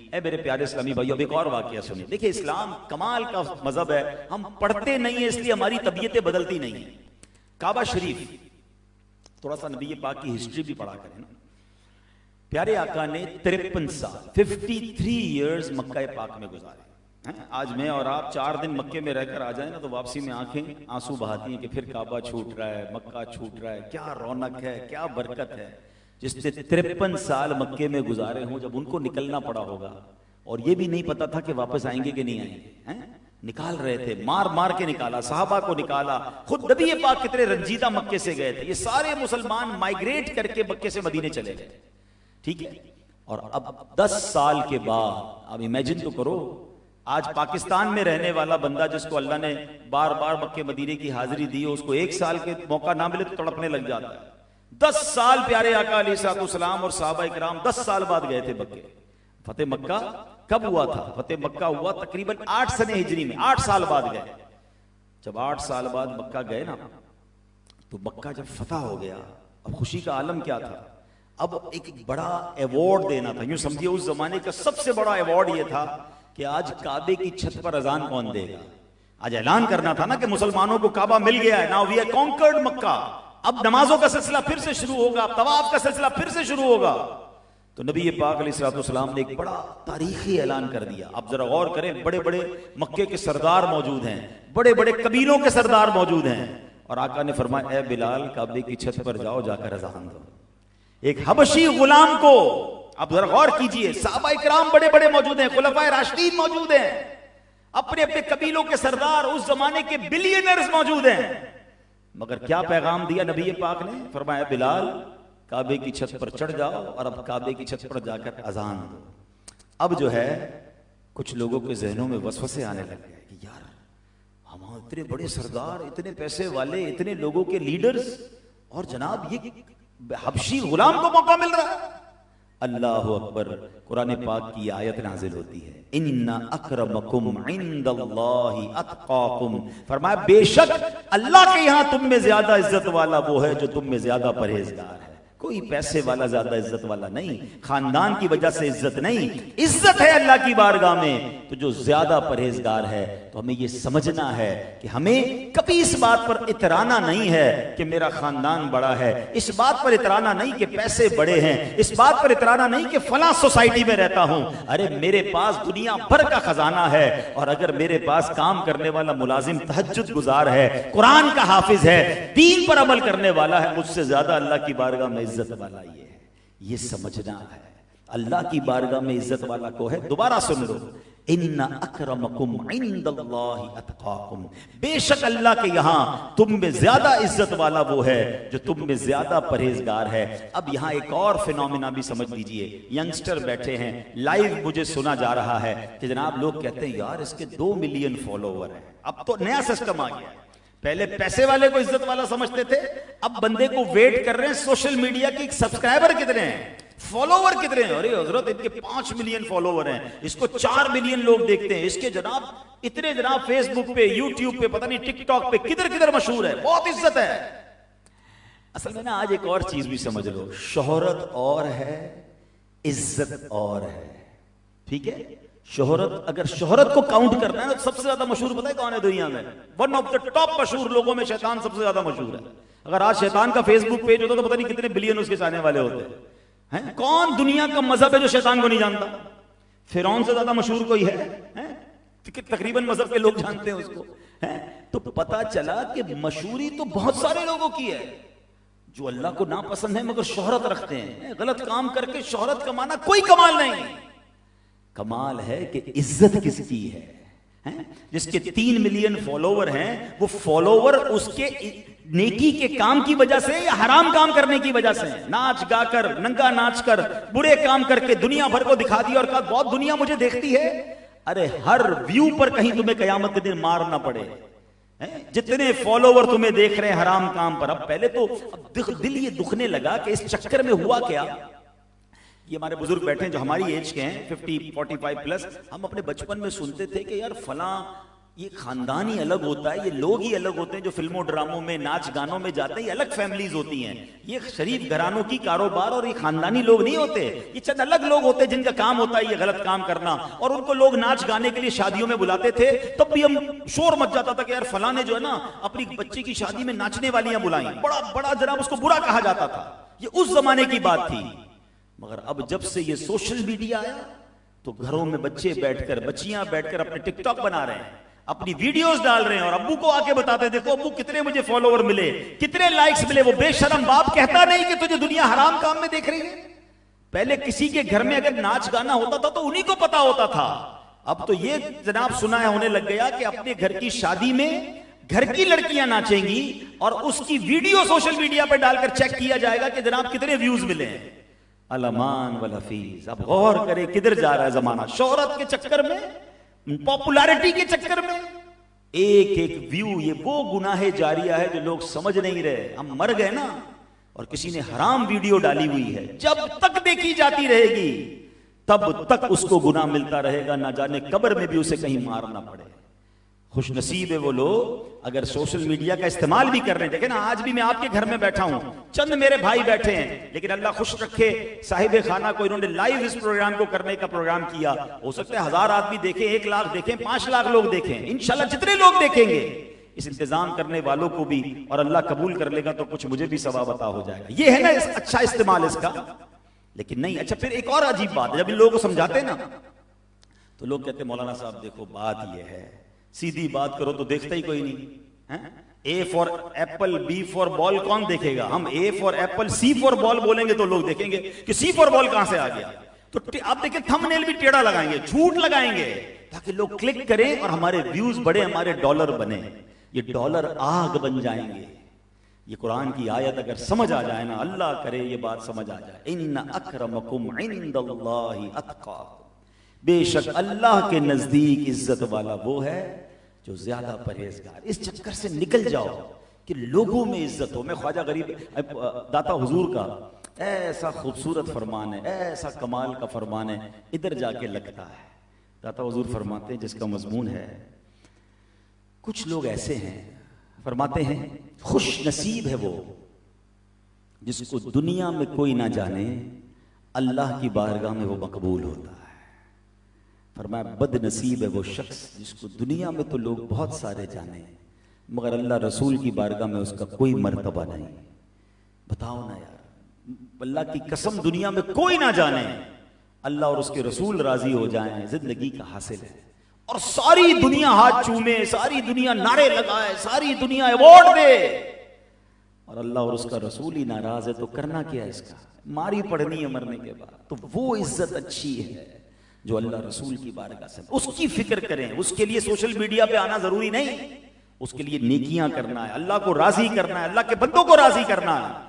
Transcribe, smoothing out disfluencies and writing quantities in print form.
ए मेरे प्यारे इस्लामी भाइयों, अब एक और वाकया सुनिए। देखिए, इस्लाम कमाल का मजहब है, हम पढ़ते नहीं है इसलिए हमारी तबीयतें बदलती नहीं है। काबा शरीफ, थोड़ा सा नबी पाक की हिस्ट्री भी पढ़ा करें ना। प्यारे आका ने 53 साल 53 इयर्स मक्का पाक में गुजारे। आज मैं और आप 4 दिन मक्के में रहकर आ जाए ना, तो वापसी में आंखें आंसू बहाती हैं कि फिर काबा छूट रहा है, मक्का छूट रहा है। क्या रौनक है, क्या बरकत है। जिसने 53 साल मक्के में गुजारे हों, जब उनको निकलना पड़ा होगा, और ये भी नहीं पता था कि वापस आएंगे कि नहीं आएंगे, हैं? निकाल रहे थे, मार मार के निकाला, साहबा को निकाला। खुद नबी पाक कितने रंजीदा मक्के से गए थे। ये सारे मुसलमान माइग्रेट करके मक्के से मदीने चले गए, ठीक है। और अब 10 साल के बाद, अब इमेजिन तो करो, आज पाकिस्तान में रहने वाला बंदा जिसको अल्लाह ने बार बार मक्के मदीने की हाजिरी दी, उसको 1 साल के मौका ना मिले तो तड़पने लग जाता है। 10 साल प्यारे आका अलैहिस्सलाम और सहाबा इकराम 10 साल बाद गए थे मक्के। फतेह मक्का कब हुआ था? फतेह मक्का हुआ तकरीबन 8 सने हिजरी में, 8 साल बाद गए। जब 8 साल बाद मक्का गए ना, तो मक्का जब फतह हो गया, अब खुशी का आलम क्या था? अब एक बड़ा अवार्ड देना था। यूं समझिए, उस जमाने का सबसे बड़ा अवार्ड यह था कि आज काबे की छत पर अजान कौन देगा। आज ऐलान करना था ना कि मुसलमानों को काबा मिल गया है, नाउ वी हैव कॉन्कर्ड मक्का। अब नमाजों का सिलसिला फिर से शुरू होगा, तवाफ का सिलसिला फिर से शुरू होगा। तो नबी पाक अलैहिस्सलाम ने एक बड़ा तारीखी ऐलान कर दिया। अब जरा गौर करें, बड़े बड़े मक्के के सरदार मौजूद हैं, बड़े बड़े कबीलों के सरदार मौजूद हैं, और आका ने फरमाया, ए बिलाल, काबे की छत पर जाओ, जाकर अजान दो। एक हबशी गुलाम को, अब जरा गौर कीजिए, सहाबा इकराम बड़े बड़े मौजूद हैं, खुलफाए राशिदीन मौजूद हैं, अपने अपने कबीलों के सरदार, उस जमाने के बिलियनर्स मौजूद हैं। मगर क्या पैगाम दिया नबी पाक ने? फरमाया, बिलाल, काबे की छत पर चढ़ जाओ और अब काबे की छत पर जाकर अजान दो। अब जो है, कुछ लोगों के जहनों में वसवसे आने लग गए कि यार, हम इतने बड़े सरदार, इतने पैसे वाले, इतने लोगों के लीडर्स, और जनाब ये हबशी गुलाम को मौका मिल रहा है। अल्लाहु अकबर। कुरान पाक की आयत नाजिल होती है, इन्ना अक्रमकुम इंदल्लाहि अत्काकुम। फरमाया, बेशक अल्लाह के यहां तुम में ज्यादा इज्जत वाला वो है जो तुम में ज्यादा परहेजगार है। कोई पैसे वाला ज्यादा इज्जत वाला नहीं, खानदान की वजह से इज्जत नहीं, इज्जत है अल्लाह की बारगाह में तो जो ज्यादा परहेजगार है। तो हमें यह समझना है कि हमें कभी इस बात पर इतराना नहीं है कि मेरा खानदान बड़ा है, इस बात पर इतराना नहीं कि पैसे बड़े हैं, इस बात पर इतराना नहीं कि फला सोसाइटी में रहता हूं। अरे मेरे पास दुनिया भर का खजाना है, और अगर मेरे पास काम करने वाला मुलाजिम तहज्जुद गुजार है, कुरान का हाफिज है, दीन पर अमल करने वाला है, मुझसे ज्यादा अल्लाह की बारगाह में इज्जत वाला ये है। ये समझना है, अल्लाह की बारगाह में इज्जत वाला को है। दोबारा सुन लो, इन्ना अक्रमकुम इंदल्लाहि अत्काकुम। बेशक अल्लाह के यहां तुम में ज्यादा इज्जत वाला वो है जो तुम में ज्यादा परहेजगार है। अब यहां एक और फिनोमिना भी समझ लीजिए। यंगस्टर बैठे हैं, लाइव मुझे सुना जा रहा है कि जनाब लोग कहते हैं यार इसके 2 मिलियन फॉलोवर हैं। अब तो नया सिस्टम आ गया है। पहले पैसे वाले को इज्जत वाला समझते थे, अब बंदे को वेट कर रहे हैं सोशल मीडिया की सब्सक्राइबर कितने हैं, फॉलोवर कितने हैं। अरे हजरत इनके 5 मिलियन फॉलोवर हैं, इसको 4 मिलियन लोग देखते हैं, इसके जनाब इतने जनाब फेसबुक पे, यूट्यूब पे, पता नहीं टिकटॉक पे किधर किधर मशहूर है, बहुत इज्जत है। असल में ना आज एक और चीज भी समझ लो, शोहरत और है, इज्जत और है। ठीक है, शोहरत, अगर शोहरत को काउंट करना है तो सबसे ज्यादा मशहूर पता है कौन है दुनिया में? वन ऑफ द टॉप मशहूर लोगों में शैतान सबसे ज्यादा मशहूर है। अगर आज शैतान का फेसबुक पेज होता तो पता नहीं कितने बिलियन उसके चाहने वाले होते हैं। कौन दुनिया का मजहब है जो शैतान को नहीं जानता? फिरौन से ज्यादा मशहूर कोई है? तकरीबन मजहब के लोग जानते हैं उसको। तो पता चला कि मशहूरी तो बहुत सारे लोगों की है जो अल्लाह को नापसंद है मगर शोहरत रखते हैं। गलत काम करके शोहरत कमाना कोई कमाल नहीं, कमाल है कि इज्जत किसकी है। जिसके 3 मिलियन फॉलोवर हैं, वो फॉलोवर उसके नेकी के काम की वजह से या हराम काम करने की वजह से, नाच गाकर, नंगा नाच कर, बुरे काम करके दुनिया भर को दिखा दिया और कहा बहुत दुनिया मुझे देखती है। अरे हर व्यू पर कहीं तुम्हें कयामत के दिन मार ना पड़े। जितने फॉलोवर तुम्हें देख रहे हैं हराम काम पर, अब पहले तो अब दिल ये दुखने लगा कि इस चक्कर में हुआ क्या। ये हमारे बुजुर्ग बैठे हैं जो हमारी एज के हैं, 50, 45 प्लस। हम अपने बचपन में सुनते थे कि यार फला ये खानदान ही अलग होता है, ये लोग ही अलग होते हैं जो फिल्मों ड्रामों में नाच गानों में जाते हैं, ये अलग फैमिलीज होती हैं। ये शरीफ घरानों की कारोबार और ये खानदानी लोग नहीं होते, ये चंद अलग लोग होते हैं जिनका काम होता है ये गलत काम करना। और उनको लोग नाच गाने के लिए शादियों में बुलाते थे, तब भी हम शोर मच जाता था कि यार फलां ने जो है ना अपनी बच्ची की शादी में नाचने वालियां बुलाई, बड़ा बड़ा जनाब उसको बुरा कहा जाता था। ये उस जमाने की बात थी। मगर अब जब से ये सोशल मीडिया आया तो घरों में बच्चे बैठकर, बच्चियां बैठकर अपने टिकटॉक बना रहे हैं, अपनी वीडियोस डाल रहे हैं और अब्बू को आके बताते हैं देखो अब्बू कितने मुझे फॉलोवर मिले, कितने लाइक्स मिले। वो बेशरम बाप कहता नहीं कि तुझे दुनिया हराम काम में देख रही है। पहले किसी के घर में अगर नाच गाना होता था तो उन्हीं को पता होता था। अब तो ये जनाब सुना है होने लग गया कि अपने घर की शादी में घर की लड़कियां नाचेंगी और उसकी वीडियो सोशल मीडिया पर डालकर चेक किया जाएगा कि जनाब कितने व्यूज मिले हैं। अलमान वल हफीज। अब गौर करें किधर जा रहा है जमाना। शोहरत के चक्कर में, पॉपुलैरिटी के चक्कर में एक एक व्यू, ये वो गुनाहे जारिया है जो लोग समझ नहीं रहे। हम मर गए ना और किसी ने हराम वीडियो डाली हुई है, जब तक देखी जाती रहेगी तब तक उसको गुनाह मिलता रहेगा, ना जाने कब्र में भी उसे कहीं मार ना पड़े। खुश नसीब है वो लोग अगर सोशल मीडिया का इस्तेमाल भी कर रहे हैं। देखें ना, आज भी मैं आपके घर में बैठा हूं, चंद मेरे भाई बैठे हैं, लेकिन अल्लाह खुश रखे साहिब खाना को इन्होंने लाइव इस प्रोग्राम को करने का प्रोग्राम किया। हो सकता है 1000 आदमी देखें, 1 लाख देखें, 5 लाख लोग देखें, इंशाल्लाह जितने लोग देखेंगे इस इंतजाम करने वालों को भी और अल्लाह कबूल कर लेगा तो कुछ मुझे भी सवाब अता हो जाएगा। ये है ना अच्छा इस्तेमाल इसका। लेकिन नहीं, अच्छा फिर एक और अजीब बात है, जब इन लोगों को समझाते हैं ना तो लोग कहते हैं मौलाना साहब देखो बात ये है, सीधी बात करो तो देखता ही कोई नहीं है। A for apple, B for ball कौन देखेगा? हम A for apple, C for ball बोलेंगे तो लोग देखेंगे कि सी फॉर बॉल कहां से आ गया। तो आप देखिए थंबनेल भी टेढ़ा लगाएंगे, झूठ लगाएंगे ताकि लोग क्लिक करें और हमारे व्यूज बढ़े, हमारे डॉलर बने। ये डॉलर आग बन जाएंगे। ये कुरान की आयत अगर समझ आ जाए ना, अल्लाह करे ये बात समझ आ जाए, इन्ना अक्रमकुम इंदल्लाहि अत्काकुम, बेशक अल्लाह के नजदीक इज्जत वाला वो है जो ज्यादा परहेजगार। इस चक्कर से निकल जाओ कि लोगों में इज्जत हो। मैं ख्वाजा गरीब दाता हुजूर का ऐसा खूबसूरत फरमान है, ऐसा कमाल का फरमान है, इधर जाके लगता है। दाता हुजूर फरमाते हैं जिसका मजमून है, कुछ लोग ऐसे हैं, फरमाते हैं खुश नसीब है वो जिसको दुनिया में कोई ना जाने, अल्लाह की बारगाह में वो मकबूल होता है। फरमाया बदनसीब है वो शख्स जिसको दुनिया में तो लोग बहुत सारे जाने मगर अल्लाह रसूल की बारगाह में उसका कोई मर्तबा नहीं। बताओ ना यार, अल्लाह की कसम दुनिया में कोई ना जाने, अल्लाह और उसके रसूल राजी हो जाएं, जिंदगी का हासिल है। और सारी दुनिया हाथ चूमे, सारी दुनिया नारे लगाए, सारी दुनिया अवार्ड दे और अल्लाह और उसका रसूल ही नाराज है, तो करना क्या है इसका? मारी पड़नी है मरने के बाद। तो वो इज्जत अच्छी है जो अल्लाह रसूल की बारगाह से, उसकी फिक्र करें। उसके लिए सोशल मीडिया पे आना जरूरी नहीं, उसके लिए नेकियां करना है, अल्लाह को राजी करना है, अल्लाह के बंदों को राजी करना है।